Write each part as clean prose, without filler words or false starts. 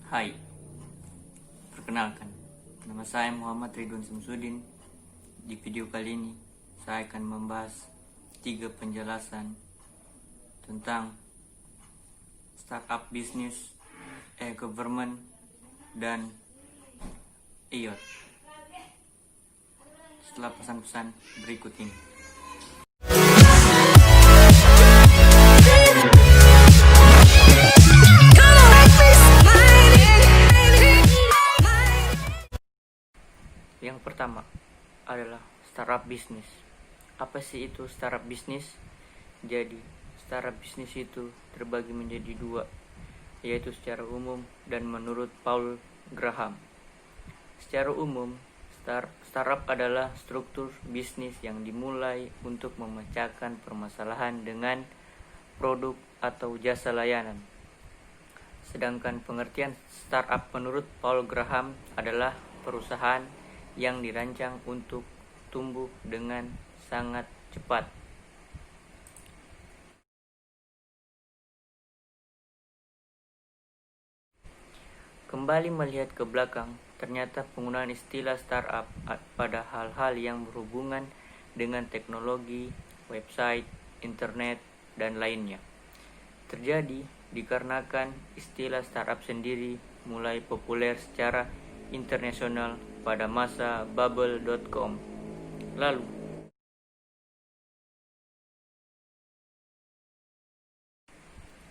Hai, perkenalkan, nama saya Muhammad Ridwan Samsudin. Di video kali ini, saya akan membahas 3 penjelasan tentang startup bisnis, e-government, dan IoT. Setelah pesan-pesan berikut ini. Yang pertama adalah startup bisnis. Apa sih itu startup bisnis? Jadi, startup bisnis itu terbagi menjadi 2, yaitu secara umum dan menurut Paul Graham. Secara umum, startup adalah struktur bisnis yang dimulai untuk memecahkan permasalahan dengan produk atau jasa layanan. Sedangkan pengertian startup menurut Paul Graham adalah perusahaan yang dirancang untuk tumbuh dengan sangat cepat. Kembali melihat ke belakang, ternyata penggunaan istilah startup pada hal-hal yang berhubungan dengan teknologi, website, internet, dan lainnya terjadi dikarenakan istilah startup sendiri mulai populer secara internasional pada masa bubble.com lalu.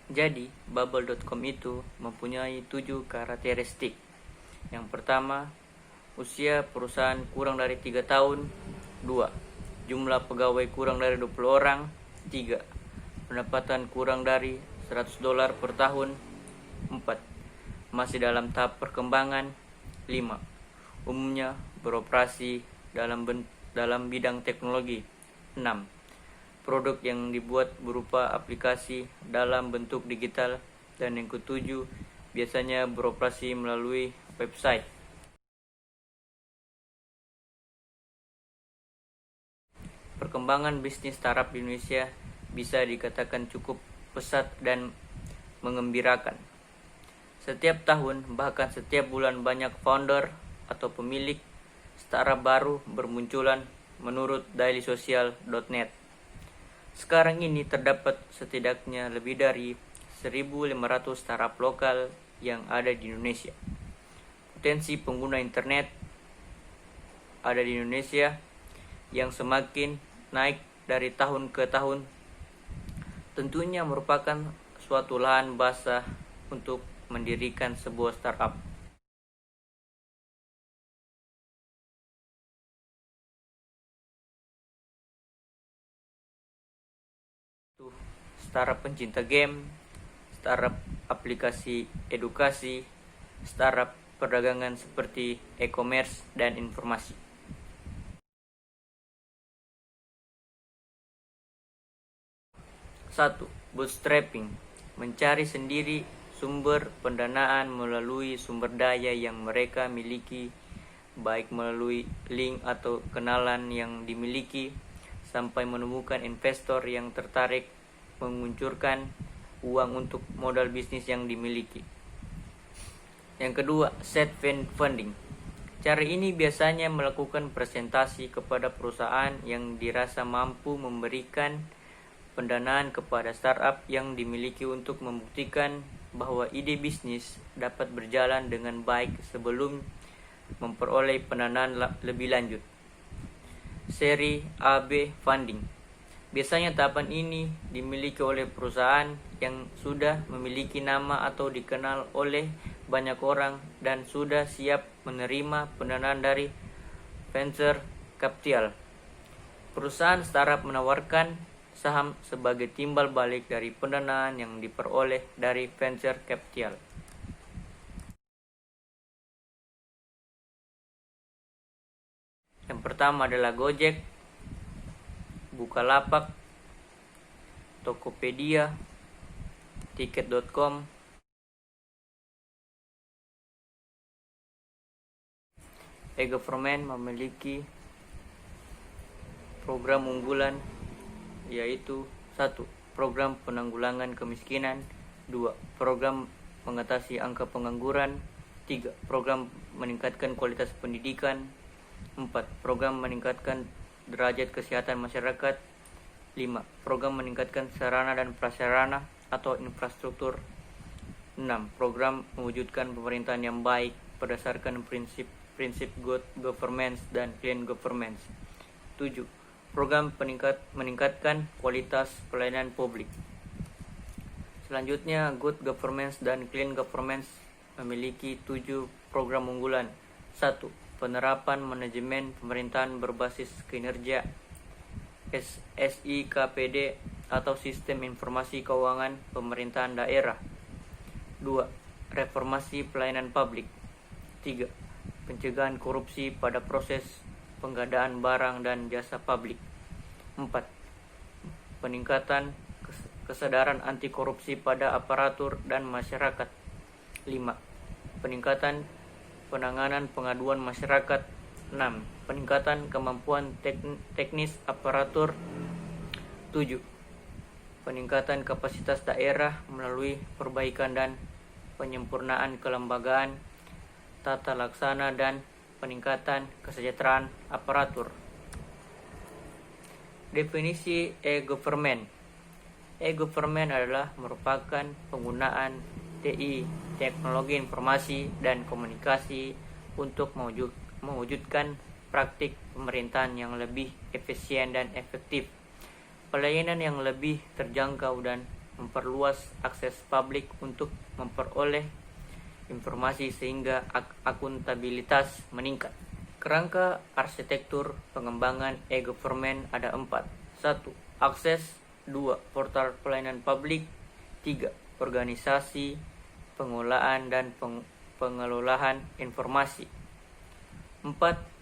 Jadi, bubble.com itu mempunyai 7 karakteristik. Yang pertama, usia perusahaan kurang dari 3 tahun. 2. Jumlah pegawai kurang dari 20 orang. 3. Pendapatan kurang dari $100 per tahun. 4. Masih dalam tahap perkembangan. 5. Umumnya beroperasi dalam bidang teknologi. 6. Produk yang dibuat berupa aplikasi dalam bentuk digital. Dan yang ke-7, biasanya beroperasi melalui website. Perkembangan bisnis startup di Indonesia bisa dikatakan cukup pesat dan mengembirakan. Setiap tahun, bahkan setiap bulan banyak founder atau pemilik startup baru bermunculan menurut dailysocial.net. Sekarang ini terdapat setidaknya lebih dari 1.500 startup lokal yang ada di Indonesia. Potensi pengguna internet ada di Indonesia yang semakin naik dari tahun ke tahun tentunya merupakan suatu lahan basah untuk mendirikan sebuah startup. Startup pencinta game, startup aplikasi edukasi, startup perdagangan seperti e-commerce dan informasi. Satu, bootstrapping, mencari sendiri sumber pendanaan melalui sumber daya yang mereka miliki, baik melalui link atau kenalan yang dimiliki, sampai menemukan investor yang tertarik menguncurkan uang untuk modal bisnis yang dimiliki. Yang kedua, seed funding. Cara ini biasanya melakukan presentasi kepada perusahaan yang dirasa mampu memberikan pendanaan kepada startup yang dimiliki untuk membuktikan bahwa ide bisnis dapat berjalan dengan baik sebelum memperoleh pendanaan lebih lanjut. Seri AB funding. Biasanya tahapan ini dimiliki oleh perusahaan yang sudah memiliki nama atau dikenal oleh banyak orang dan sudah siap menerima pendanaan dari venture capital. Perusahaan startup menawarkan saham sebagai timbal balik dari pendanaan yang diperoleh dari venture capital. Yang pertama adalah Gojek, Bukalapak, Tokopedia, Tiket.com. E-government memiliki program unggulan, yaitu 1. Program penanggulangan kemiskinan. 2. Program mengatasi angka pengangguran. 3. Program meningkatkan kualitas pendidikan. 4. Program meningkatkan derajat kesehatan masyarakat. 5. Program meningkatkan sarana dan prasarana atau infrastruktur. 6. Program mewujudkan pemerintahan yang baik berdasarkan prinsip good governance dan clean governance. 7. Program meningkatkan kualitas pelayanan publik. Selanjutnya, good governance dan clean governance memiliki 7 program unggulan. 1. Penerapan manajemen pemerintahan berbasis kinerja SIKPD atau Sistem Informasi Keuangan Pemerintahan Daerah. 2. Reformasi pelayanan publik. 3. Pencegahan korupsi pada proses pengadaan barang dan jasa publik. 4. Peningkatan kesadaran anti korupsi pada aparatur dan masyarakat. 5. Peningkatan penanganan pengaduan masyarakat. 6. Peningkatan kemampuan teknis aparatur. 7. Peningkatan kapasitas daerah melalui perbaikan dan penyempurnaan kelembagaan, tata laksana, dan peningkatan kesejahteraan aparatur. Definisi e-government. E-government adalah merupakan penggunaan TI, teknologi informasi dan komunikasi, untuk mewujudkan praktik pemerintahan yang lebih efisien dan efektif, pelayanan yang lebih terjangkau, dan memperluas akses publik untuk memperoleh informasi sehingga akuntabilitas meningkat. Kerangka arsitektur pengembangan e-government ada 4. 1. Akses. 2. Portal pelayanan publik. 3. Organisasi, pengelolaan, dan pengelolaan informasi. 4.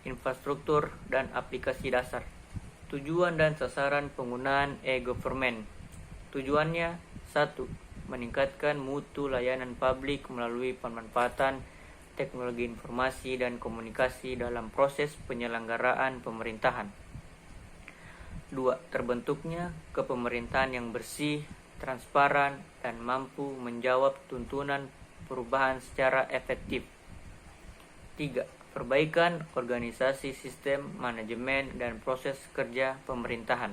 Infrastruktur dan aplikasi dasar. Tujuan dan sasaran penggunaan e-government. Tujuannya: 1. Meningkatkan mutu layanan publik melalui pemanfaatan teknologi informasi dan komunikasi dalam proses penyelenggaraan pemerintahan. 2. Terbentuknya kepemerintahan yang bersih, transparan, dan mampu menjawab tuntunan perubahan secara efektif. 3. Perbaikan organisasi, sistem, manajemen, dan proses kerja pemerintahan.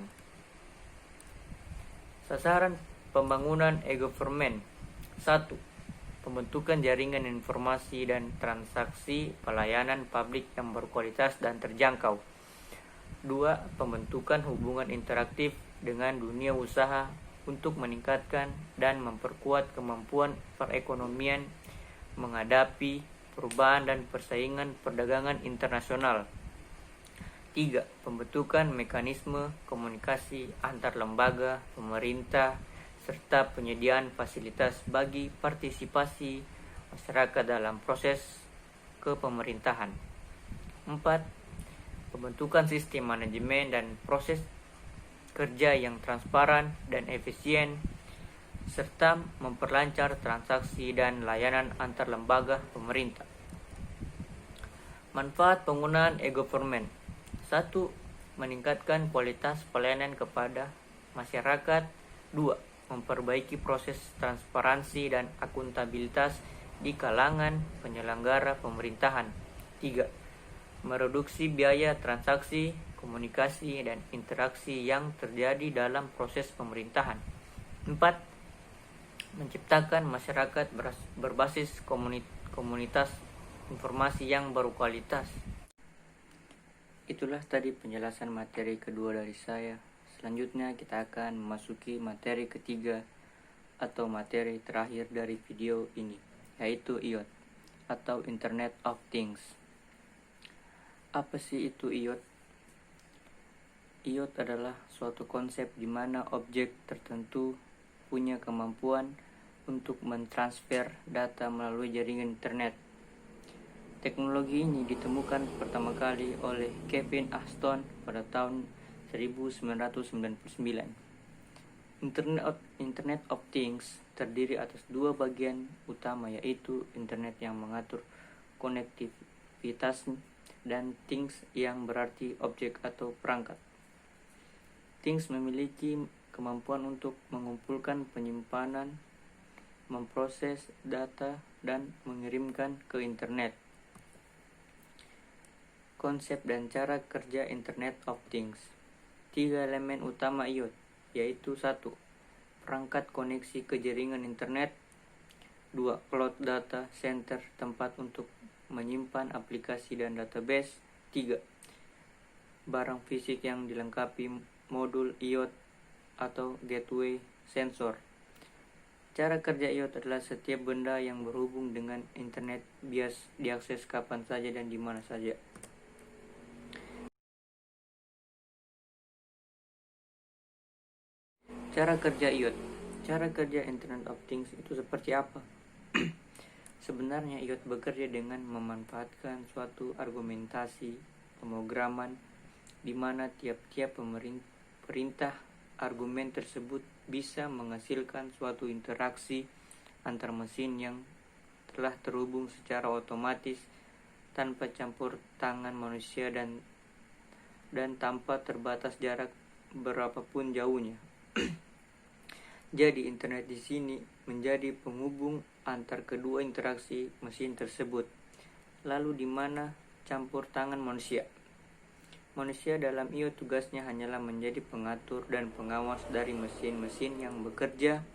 Sasaran pembangunan e-government. 1. Pembentukan jaringan informasi dan transaksi pelayanan publik yang berkualitas dan terjangkau. 2. Pembentukan hubungan interaktif dengan dunia usaha untuk meningkatkan dan memperkuat kemampuan perekonomian menghadapi perubahan dan persaingan perdagangan internasional. 3. Pembentukan mekanisme komunikasi antar lembaga pemerintah serta penyediaan fasilitas bagi partisipasi masyarakat dalam proses kepemerintahan. 4. Pembentukan sistem manajemen dan proses kerja yang transparan dan efisien, serta memperlancar transaksi dan layanan antar lembaga pemerintah. Manfaat penggunaan e-government. 1. Meningkatkan kualitas pelayanan kepada masyarakat. 2. Memperbaiki proses transparansi dan akuntabilitas di kalangan penyelenggara pemerintahan. 3. Mereduksi biaya transaksi, komunikasi, dan interaksi yang terjadi dalam proses pemerintahan. 4. Menciptakan masyarakat berbasis komunitas informasi yang berkualitas. Itulah tadi penjelasan materi kedua dari saya. Selanjutnya kita akan memasuki materi ketiga atau materi terakhir dari video ini, yaitu IoT atau Internet of Things. Apa sih itu IoT? IoT adalah suatu konsep di mana objek tertentu punya kemampuan untuk mentransfer data melalui jaringan internet. Teknologi ini ditemukan pertama kali oleh Kevin Ashton pada tahun 1999. Internet of Things terdiri atas dua bagian utama, yaitu internet yang mengatur konektivitas dan things yang berarti objek atau perangkat. Things memiliki kemampuan untuk mengumpulkan, penyimpanan, memproses data, dan mengirimkan ke internet. Konsep dan cara kerja Internet of Things. 3 elemen utama IoT, yaitu 1. Perangkat koneksi ke jaringan internet. 2. Cloud data center, tempat untuk menyimpan aplikasi dan database. 3. Barang fisik yang dilengkapi modul IoT atau gateway sensor. Cara kerja IoT adalah setiap benda yang berhubung dengan internet biasa diakses kapan saja dan di mana saja. Cara kerja IoT. Cara kerja Internet of Things itu seperti apa? Sebenarnya IoT bekerja dengan memanfaatkan suatu argumentasi pemrograman di mana tiap-tiap perintah argumen tersebut bisa menghasilkan suatu interaksi antar mesin yang telah terhubung secara otomatis tanpa campur tangan manusia dan tanpa terbatas jarak berapapun jauhnya. Jadi internet di sini menjadi penghubung antar kedua interaksi mesin tersebut. Lalu di mana campur tangan manusia? Manusia dalam IoT tugasnya hanyalah menjadi pengatur dan pengawas dari mesin-mesin yang bekerja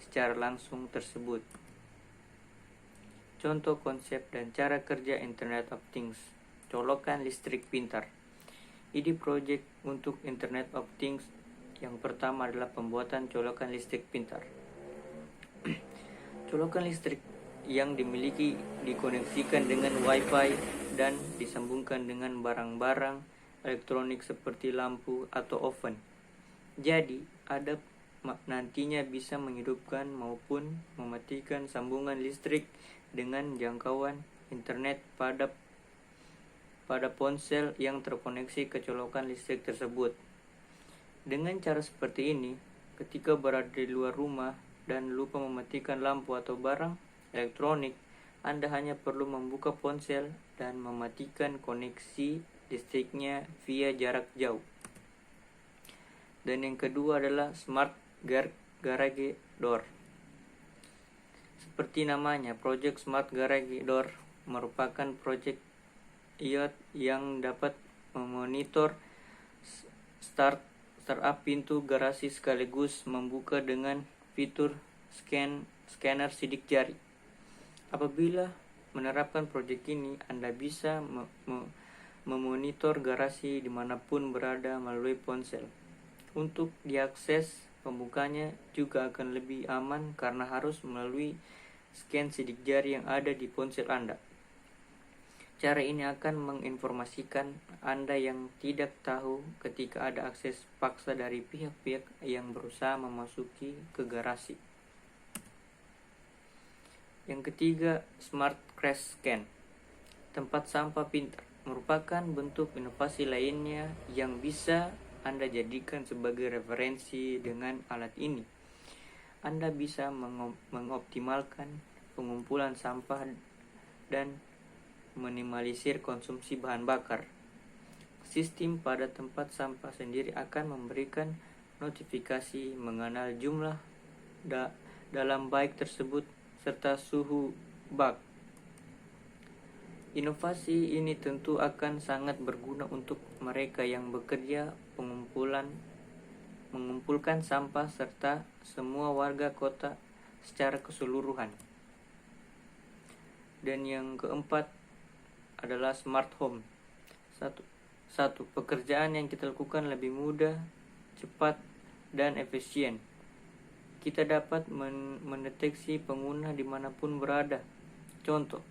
secara langsung tersebut. Contoh konsep dan cara kerja Internet of Things. Colokan listrik pintar. Ide proyek untuk Internet of Things yang pertama adalah pembuatan colokan listrik pintar. Colokan listrik yang dimiliki dikoneksikan dengan Wi-Fi dan disambungkan dengan barang-barang elektronik seperti lampu atau oven. Jadi, ada nantinya bisa menghidupkan maupun mematikan sambungan listrik dengan jangkauan internet pada ponsel yang terkoneksi ke colokan listrik tersebut. Dengan cara seperti ini, ketika berada di luar rumah dan lupa mematikan lampu atau barang elektronik, Anda hanya perlu membuka ponsel dan mematikan koneksi listriknya via jarak jauh. Dan yang kedua adalah Smart Garage Door. Seperti namanya, Project Smart Garage Door merupakan proyek IoT yang dapat memonitor startup pintu garasi sekaligus membuka dengan fitur scanner sidik jari. Apabila menerapkan proyek ini, Anda bisa memonitor garasi dimanapun berada melalui ponsel. Untuk diakses, pembukanya juga akan lebih aman karena harus melalui scan sidik jari yang ada di ponsel Anda. Cara ini akan menginformasikan Anda yang tidak tahu ketika ada akses paksa dari pihak-pihak yang berusaha memasuki ke garasi. Yang ketiga, Smart Crash Scan. Tempat sampah pintar merupakan bentuk inovasi lainnya yang bisa Anda jadikan sebagai referensi. Dengan alat ini, Anda bisa mengoptimalkan pengumpulan sampah dan minimalisir konsumsi bahan bakar. Sistem pada tempat sampah sendiri akan memberikan notifikasi mengenal jumlah dalam bag tersebut serta suhu bak. Inovasi ini tentu akan sangat berguna untuk mereka yang bekerja mengumpulkan sampah serta semua warga kota secara keseluruhan. Dan yang keempat adalah Smart Home. Satu, pekerjaan yang kita lakukan lebih mudah, cepat, dan efisien. Kita dapat mendeteksi pengguna dimanapun berada. Contoh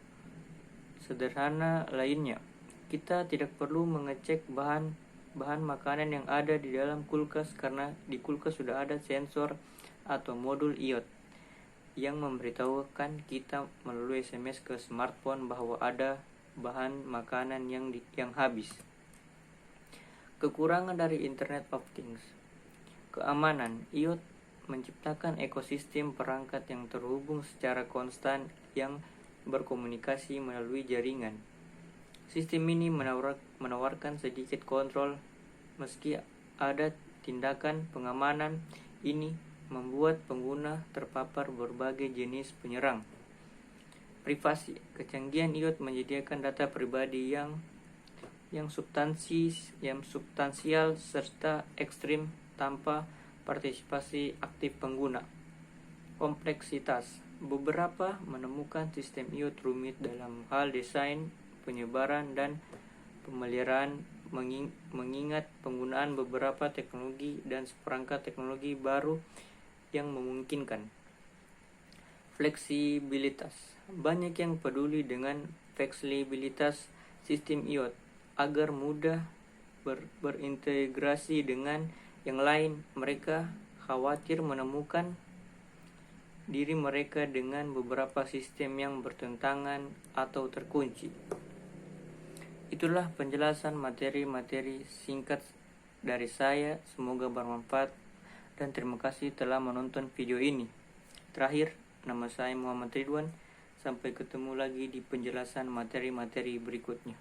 sederhana lainnya, kita tidak perlu mengecek bahan makanan yang ada di dalam kulkas karena di kulkas sudah ada sensor atau modul IoT yang memberitahukan kita melalui SMS ke smartphone bahwa ada bahan makanan yang habis. Kekurangan dari Internet of Things. Keamanan. IoT menciptakan ekosistem perangkat yang terhubung secara konstan yang berkomunikasi melalui jaringan. Sistem ini menawarkan sedikit kontrol meski ada tindakan pengamanan ini membuat pengguna terpapar berbagai jenis penyerang. Privasi, kecanggihan iOS menyediakan data pribadi yang substansial serta ekstrim tanpa partisipasi aktif pengguna. Kompleksitas, beberapa menemukan sistem iOS rumit dalam hal desain, penyebaran, dan pemeliharaan, mengingat penggunaan beberapa teknologi dan seperangkat teknologi baru yang memungkinkan. Fleksibilitas, banyak yang peduli dengan fleksibilitas sistem iOS agar mudah berintegrasi dengan yang lain. Mereka khawatir menemukan diri mereka dengan beberapa sistem yang bertentangan atau terkunci. Itulah penjelasan materi-materi singkat dari saya. Semoga bermanfaat dan terima kasih telah menonton video ini. Terakhir, nama saya Muhammad Ridwan. Sampai ketemu lagi di penjelasan materi-materi berikutnya.